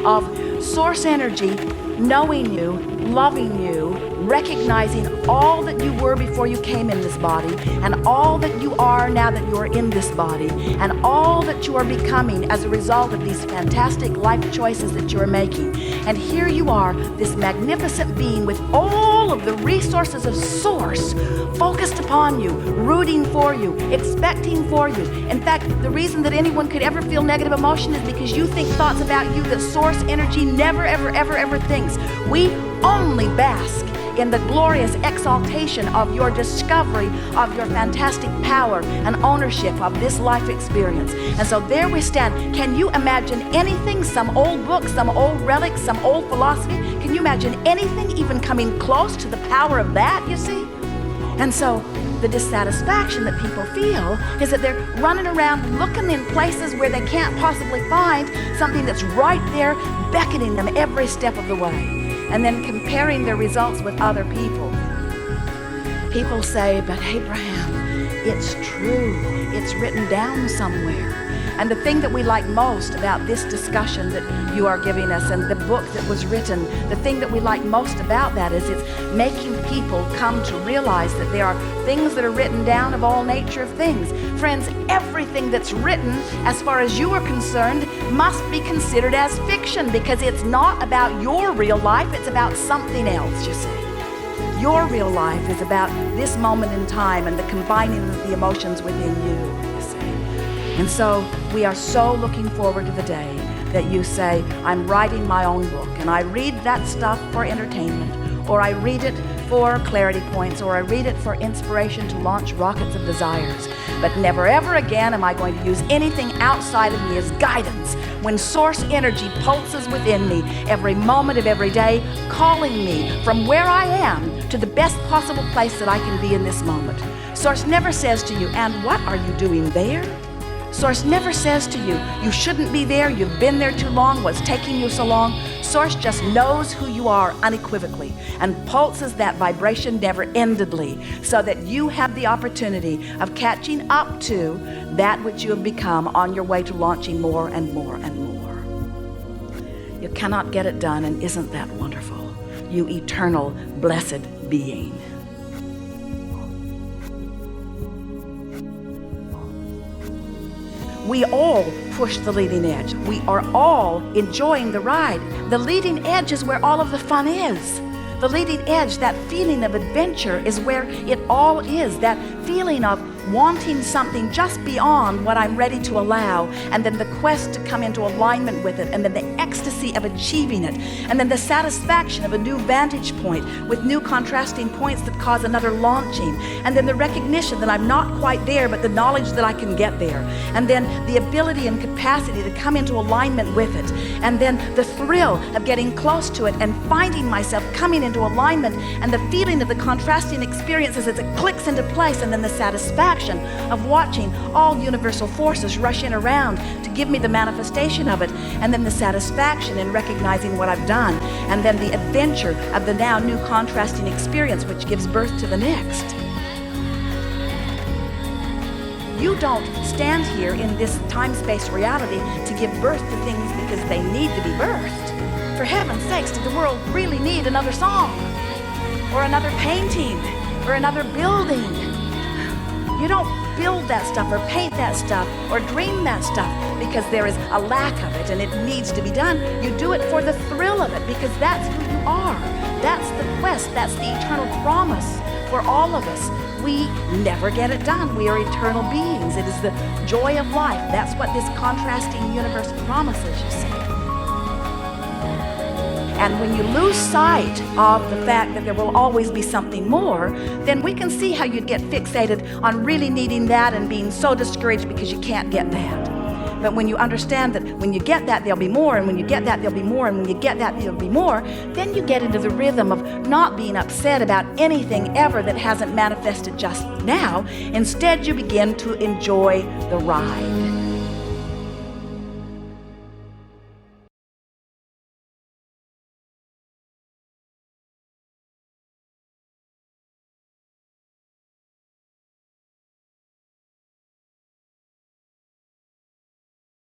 of source energy knowing you, loving you, recognizing all that you were before you came in this body, and all that you are now that you are in this body, and all that you are becoming as a result of these fantastic life choices that you are making. And here you are, this magnificent being with all of the resources of source focused upon you, rooting for you, expecting for you. In fact, the reason that anyone could ever feel negative emotion is because you think thoughts about you that source energy never, ever, ever, ever thinks. We only bask in the glorious exaltation of your discovery of your fantastic power and ownership of this life experience. And so there we stand. Can you imagine anything, some old book, some old relic, some old philosophy? Can you imagine anything even coming close to the power of that, you see? And so the dissatisfaction that people feel is that they're running around looking in places where they can't possibly find something that's right there beckoning them every step of the way, and then comparing their results with other people. People say, but Abraham, it's true. It's written down somewhere. And the thing that we like most about this discussion that you are giving us and the book that was written, the thing that we like most about that is it's making people come to realize that there are things that are written down of all nature of things. Friends, everything that's written, as far as you are concerned, must be considered as fiction, because it's not about your real life, it's about something else, you see. Your real life is about this moment in time and the combining of the emotions within you, you see. And so we are so looking forward to the day that you say, I'm writing my own book, and I read that stuff for entertainment, or I read it for clarity points, or I read it for inspiration to launch rockets of desires. But never ever again am I going to use anything outside of me as guidance when source energy pulses within me every moment of every day, calling me from where I am to the best possible place that I can be in this moment. Source never says to you, and what are you doing there? Source never says to you, you shouldn't be there, you've been there too long, what's taking you so long? Source just knows who you are unequivocally and pulses that vibration never-endedly, so that you have the opportunity of catching up to that which you have become on your way to launching more and more and more. You cannot get it done, and isn't that wonderful? You eternal, blessed being. We all push the leading edge. We are all enjoying the ride. The leading edge is where all of the fun is. The leading edge, that feeling of adventure, is where it all is. That feeling of wanting something just beyond what I'm ready to allow, and then the quest to come into alignment with it, and then the ecstasy of achieving it, and then the satisfaction of a new vantage point with new contrasting points that cause another launching, and then the recognition that I'm not quite there, but the knowledge that I can get there, and then the ability and capacity to come into alignment with it, and then the thrill of getting close to it and finding myself coming into alignment, and the feeling of the contrasting experiences as it clicks into place, and then the satisfaction of watching all universal forces rush in around to give me the manifestation of it, and then the satisfaction in recognizing what I've done, and then the adventure of the now new contrasting experience which gives birth to the next. You don't stand here in this time-space reality to give birth to things because they need to be birthed. For heaven's sakes, did the world really need another song, or another painting, or another building? You don't build that stuff or paint that stuff or dream that stuff because there is a lack of it and it needs to be done. You do it for the thrill of it, because that's who you are. That's the quest. That's the eternal promise for all of us. We never get it done. We are eternal beings. It is the joy of life. That's what this contrasting universe promises, you see. And when you lose sight of the fact that there will always be something more, then we can see how you'd get fixated on really needing that and being so discouraged because you can't get that. But when you understand that when you get that, there'll be more, and when you get that, there'll be more, and when you get that, there'll be more, then you get into the rhythm of not being upset about anything ever that hasn't manifested just now. Instead, you begin to enjoy the ride.